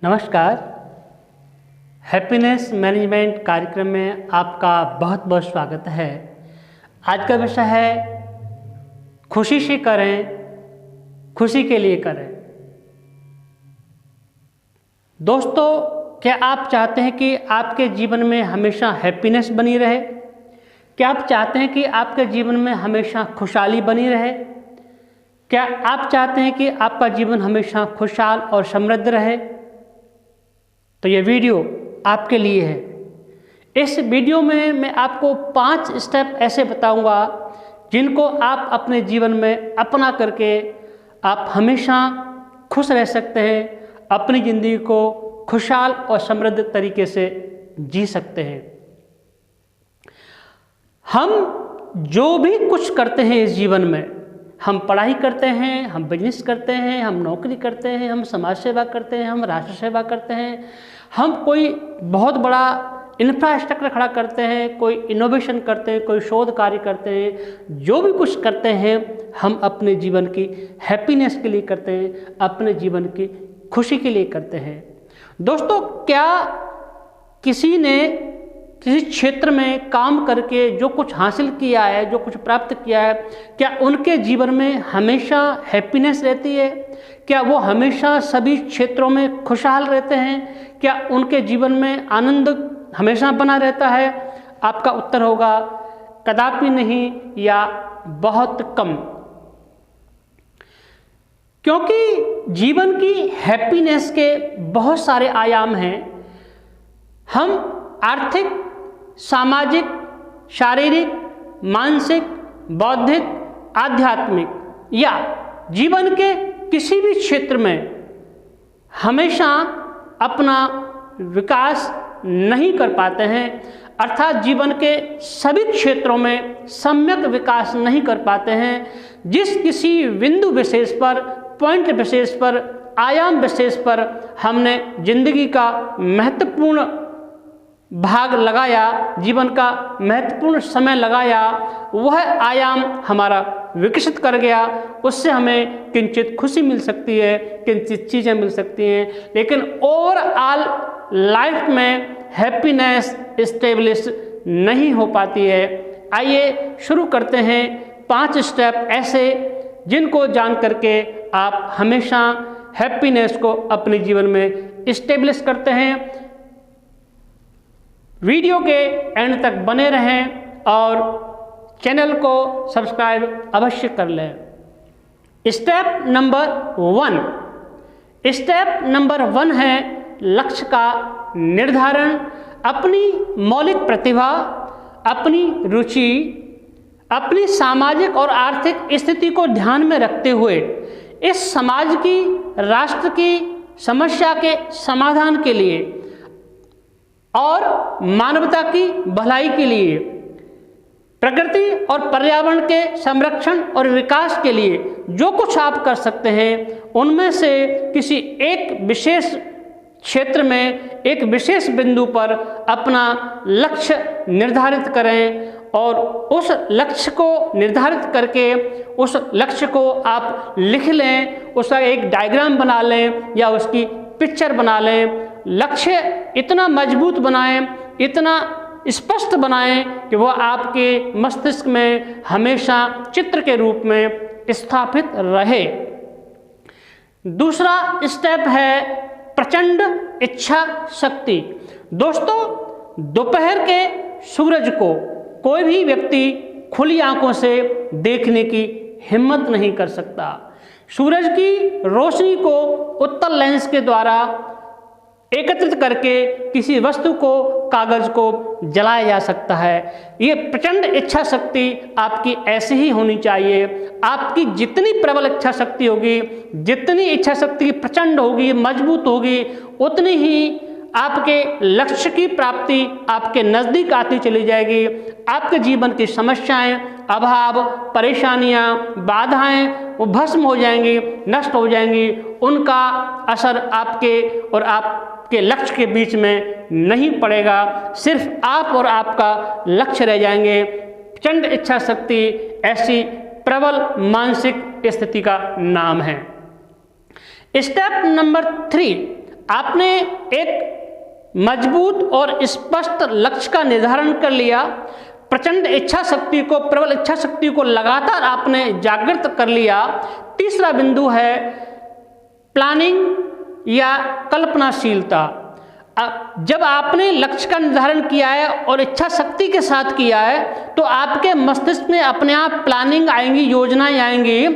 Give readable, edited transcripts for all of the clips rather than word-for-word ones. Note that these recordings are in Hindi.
नमस्कार। हैप्पीनेस मैनेजमेंट कार्यक्रम में आपका बहुत बहुत स्वागत है। आज का विषय है खुशी से करें, खुशी के लिए करें। दोस्तों, क्या आप चाहते हैं कि आपके जीवन में हमेशा हैप्पीनेस बनी रहे? क्या आप चाहते हैं कि आपके जीवन में हमेशा खुशहाली बनी रहे? क्या आप चाहते हैं कि आपका जीवन हमेशा खुशहाल और समृद्ध रहे? तो ये वीडियो आपके लिए है। इस वीडियो में मैं आपको 5 स्टेप ऐसे बताऊंगा जिनको आप अपने जीवन में अपना करके आप हमेशा खुश रह सकते हैं, अपनी ज़िंदगी को खुशहाल और समृद्ध तरीके से जी सकते हैं। हम जो भी कुछ करते हैं इस जीवन में, हम पढ़ाई करते हैं, हम बिजनेस करते हैं, हम नौकरी करते हैं, हम समाज सेवा करते हैं, हम राष्ट्र सेवा करते हैं, हम कोई बहुत बड़ा इंफ्रास्ट्रक्चर खड़ा करते हैं, कोई इनोवेशन करते हैं, कोई शोध कार्य करते हैं, जो भी कुछ करते हैं हम अपने जीवन की हैप्पीनेस के लिए करते हैं, अपने जीवन की खुशी के लिए करते हैं। दोस्तों, क्या किसी ने किसी क्षेत्र में काम करके जो कुछ हासिल किया है, जो कुछ प्राप्त किया है, क्या उनके जीवन में हमेशा हैप्पीनेस रहती है? क्या वो हमेशा सभी क्षेत्रों में खुशहाल रहते हैं? क्या उनके जीवन में आनंद हमेशा बना रहता है? आपका उत्तर होगा कदापि नहीं या बहुत कम। क्योंकि जीवन की हैप्पीनेस के बहुत सारे आयाम हैं। हम आर्थिक, सामाजिक, शारीरिक, मानसिक, बौद्धिक, आध्यात्मिक या जीवन के किसी भी क्षेत्र में हमेशा अपना विकास नहीं कर पाते हैं, अर्थात जीवन के सभी क्षेत्रों में सम्यक विकास नहीं कर पाते हैं। जिस किसी बिंदु विशेष पर, पॉइंट विशेष पर, आयाम विशेष पर हमने जिंदगी का महत्वपूर्ण भाग लगाया, जीवन का महत्वपूर्ण समय लगाया, वह आयाम हमारा विकसित कर गया, उससे हमें किंचित खुशी मिल सकती है, किंचित चीज़ें मिल सकती हैं, लेकिन ओवरऑल लाइफ में हैप्पीनेस इस्टेब्लिश नहीं हो पाती है। आइए शुरू करते हैं 5 स्टेप ऐसे जिनको जान करके आप हमेशा हैप्पीनेस को अपने जीवन में इस्टेब्लिश करते हैं। वीडियो के एंड तक बने रहें और चैनल को सब्सक्राइब अवश्य कर लें। स्टेप नंबर 1 है लक्ष्य का निर्धारण। अपनी मौलिक प्रतिभा, अपनी रुचि, अपनी सामाजिक और आर्थिक स्थिति को ध्यान में रखते हुए इस समाज की, राष्ट्र की समस्या के समाधान के लिए और मानवता की भलाई के लिए, प्रकृति और पर्यावरण के संरक्षण और विकास के लिए जो कुछ आप कर सकते हैं, उनमें से किसी एक विशेष क्षेत्र में, एक विशेष बिंदु पर अपना लक्ष्य निर्धारित करें और उस लक्ष्य को निर्धारित करके उस लक्ष्य को आप लिख लें, उसका एक डायग्राम बना लें या उसकी पिक्चर बना लें। लक्ष्य इतना मजबूत बनाएं, इतना स्पष्ट बनाएं कि वह आपके मस्तिष्क में हमेशा चित्र के रूप में स्थापित रहे। दूसरा स्टेप है प्रचंड इच्छा शक्ति। दोस्तों, दोपहर के सूरज को कोई भी व्यक्ति खुली आंखों से देखने की हिम्मत नहीं कर सकता। सूरज की रोशनी को उत्तल लेंस के द्वारा एकत्रित करके किसी वस्तु को, कागज को जलाया जा सकता है। ये प्रचंड इच्छा शक्ति आपकी ऐसी ही होनी चाहिए। आपकी जितनी प्रबल इच्छा शक्ति होगी, जितनी इच्छा शक्ति प्रचंड होगी, मजबूत होगी, उतनी ही आपके लक्ष्य की प्राप्ति आपके नज़दीक आती चली जाएगी। आपके जीवन की समस्याएं, अभाव, परेशानियां, बाधाएं वो भस्म हो जाएंगी, नष्ट हो जाएंगी। उनका असर आपके और आपके लक्ष्य के बीच में नहीं पड़ेगा। सिर्फ आप और आपका लक्ष्य रह जाएंगे। प्रचंड इच्छा शक्ति ऐसी प्रबल मानसिक स्थिति का नाम है। स्टेप नंबर 3, आपने एक मजबूत और स्पष्ट लक्ष्य का निर्धारण कर लिया, प्रचंड इच्छा शक्ति को, प्रबल इच्छा शक्ति को लगातार आपने जागृत कर लिया। तीसरा बिंदु है प्लानिंग या कल्पनाशीलता। जब आपने लक्ष्य का निर्धारण किया है और इच्छा शक्ति के साथ किया है तो आपके मस्तिष्क में अपने आप प्लानिंग आएंगी, योजनाएं आएंगी,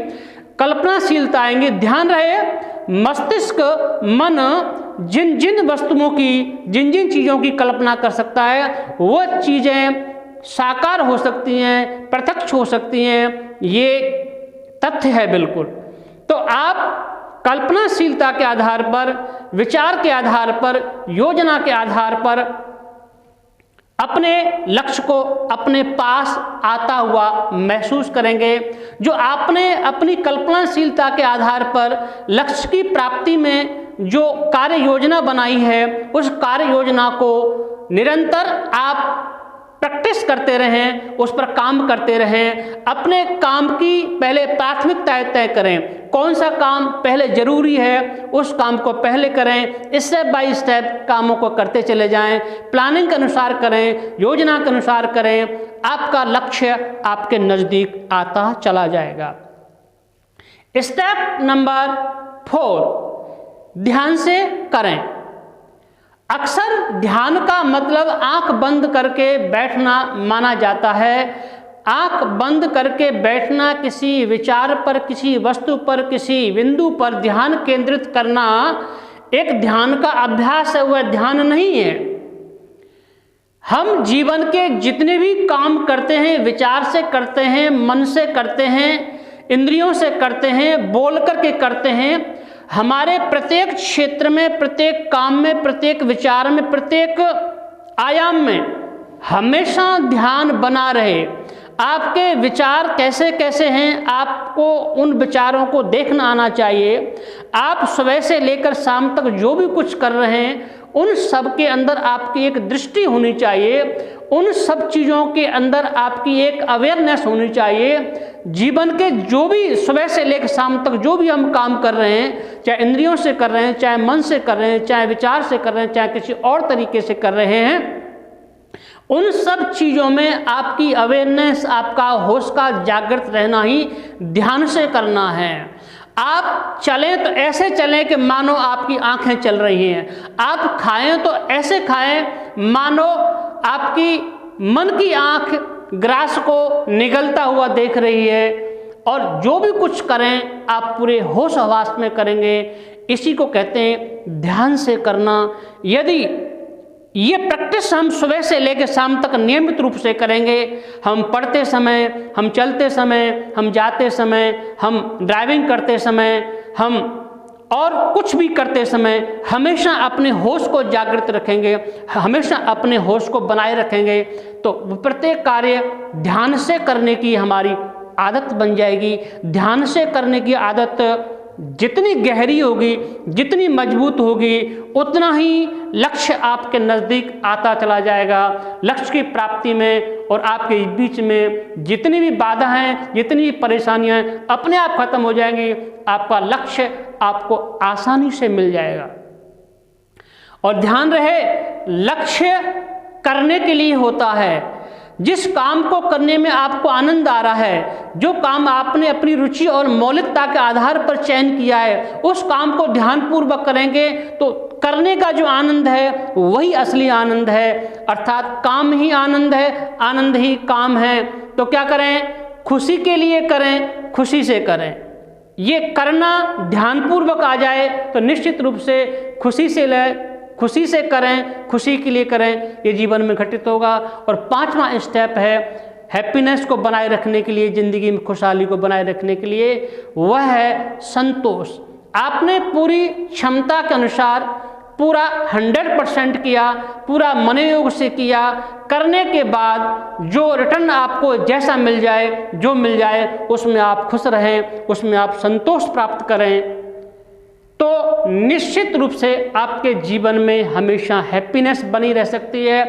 कल्पनाशीलता आएंगी। ध्यान रहे, मस्तिष्क, मन जिन जिन वस्तुओं की, जिन जिन चीज़ों की कल्पना कर सकता है वह चीज़ें साकार हो सकती हैं, प्रत्यक्ष हो सकती हैं, ये तथ्य है बिल्कुल। तो आप कल्पनाशीलता के आधार पर, विचार के आधार पर, योजना के आधार पर अपने लक्ष्य को अपने पास आता हुआ महसूस करेंगे। जो आपने अपनी कल्पनाशीलता के आधार पर लक्ष्य की प्राप्ति में जो कार्य योजना बनाई है, उस कार्य योजना को निरंतर आप प्रैक्टिस करते रहें, उस पर काम करते रहें। अपने काम की पहले प्राथमिकताएं तय करें, कौन सा काम पहले जरूरी है उस काम को पहले करें। स्टेप बाय स्टेप कामों को करते चले जाएं, प्लानिंग के अनुसार करें, योजना के अनुसार करें। आपका लक्ष्य आपके नज़दीक आता चला जाएगा। स्टेप नंबर 4, ध्यान से करें। अक्सर ध्यान का मतलब आंख बंद करके बैठना माना जाता है। आंख बंद करके बैठना, किसी विचार पर, किसी वस्तु पर, किसी बिंदु पर ध्यान केंद्रित करना एक ध्यान का अभ्यास है, वह ध्यान नहीं है। हम जीवन के जितने भी काम करते हैं, विचार से करते हैं, मन से करते हैं, इंद्रियों से करते हैं, बोल करके करते हैं। हमारे प्रत्येक क्षेत्र में, प्रत्येक काम में, प्रत्येक विचार में, प्रत्येक आयाम में हमेशा ध्यान बना रहे। आपके विचार कैसे कैसे हैं, आपको उन विचारों को देखना आना चाहिए। आप सुबह से लेकर शाम तक जो भी कुछ कर रहे हैं उन सब के अंदर आपकी एक दृष्टि होनी चाहिए, उन सब चीज़ों के अंदर आपकी एक अवेयरनेस होनी चाहिए। जीवन के जो भी सुबह से लेकर शाम तक जो भी हम काम कर रहे हैं, चाहे इंद्रियों से कर रहे हैं, चाहे मन से कर रहे हैं, चाहे विचार से कर रहे हैं, चाहे किसी और तरीके से कर रहे हैं, उन सब चीज़ों में आपकी अवेयरनेस, आपका होश का जागृत रहना ही ध्यान से करना है। आप चलें तो ऐसे चलें कि मानो आपकी आंखें चल रही हैं। आप खाएं तो ऐसे खाएं मानो आपकी मन की आंख ग्रास को निगलता हुआ देख रही है। और जो भी कुछ करें आप पूरे होश हवास में करेंगे। इसी को कहते हैं ध्यान से करना। यदि ये प्रैक्टिस हम सुबह से लेकर शाम तक नियमित रूप से करेंगे, हम पढ़ते समय, हम चलते समय, हम जाते समय, हम ड्राइविंग करते समय, हम और कुछ भी करते समय हमेशा अपने होश को जागृत रखेंगे, हमेशा अपने होश को बनाए रखेंगे, तो प्रत्येक कार्य ध्यान से करने की हमारी आदत बन जाएगी। ध्यान से करने की आदत जितनी गहरी होगी, जितनी मजबूत होगी, उतना ही लक्ष्य आपके नज़दीक आता चला जाएगा। लक्ष्य की प्राप्ति में और आपके बीच में जितनी भी बाधा हैं, जितनी भी परेशानियां हैं, अपने आप खत्म हो जाएंगी। आपका लक्ष्य आपको आसानी से मिल जाएगा। और ध्यान रहे, लक्ष्य करने के लिए होता है। जिस काम को करने में आपको आनंद आ रहा है, जो काम आपने अपनी रुचि और मौलिकता के आधार पर चयन किया है, उस काम को ध्यानपूर्वक करेंगे तो करने का जो आनंद है वही असली आनंद है। अर्थात काम ही आनंद है, आनंद ही काम है। तो क्या करें? खुशी के लिए करें, खुशी से करें। ये करना ध्यानपूर्वक आ जाए तो निश्चित रूप से खुशी से खुशी से करें, खुशी के लिए करें, ये जीवन में घटित होगा। और 5वां स्टेप है हैप्पीनेस को बनाए रखने के लिए, ज़िंदगी में खुशहाली को बनाए रखने के लिए, वह है संतोष। आपने पूरी क्षमता के अनुसार पूरा 100% किया, पूरा मनोयोग से किया, करने के बाद जो रिटर्न आपको जैसा मिल जाए, जो मिल जाए, उसमें आप खुश रहें, उसमें आप संतोष प्राप्त करें, तो निश्चित रूप से आपके जीवन में हमेशा हैप्पीनेस बनी रह सकती है,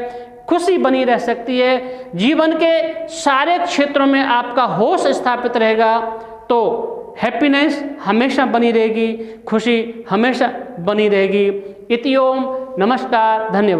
खुशी बनी रह सकती है। जीवन के सारे क्षेत्रों में आपका होश स्थापित रहेगा। तो हैप्पीनेस हमेशा बनी रहेगी, खुशी हमेशा बनी रहेगी। इति ओम, नमस्कार, धन्यवाद।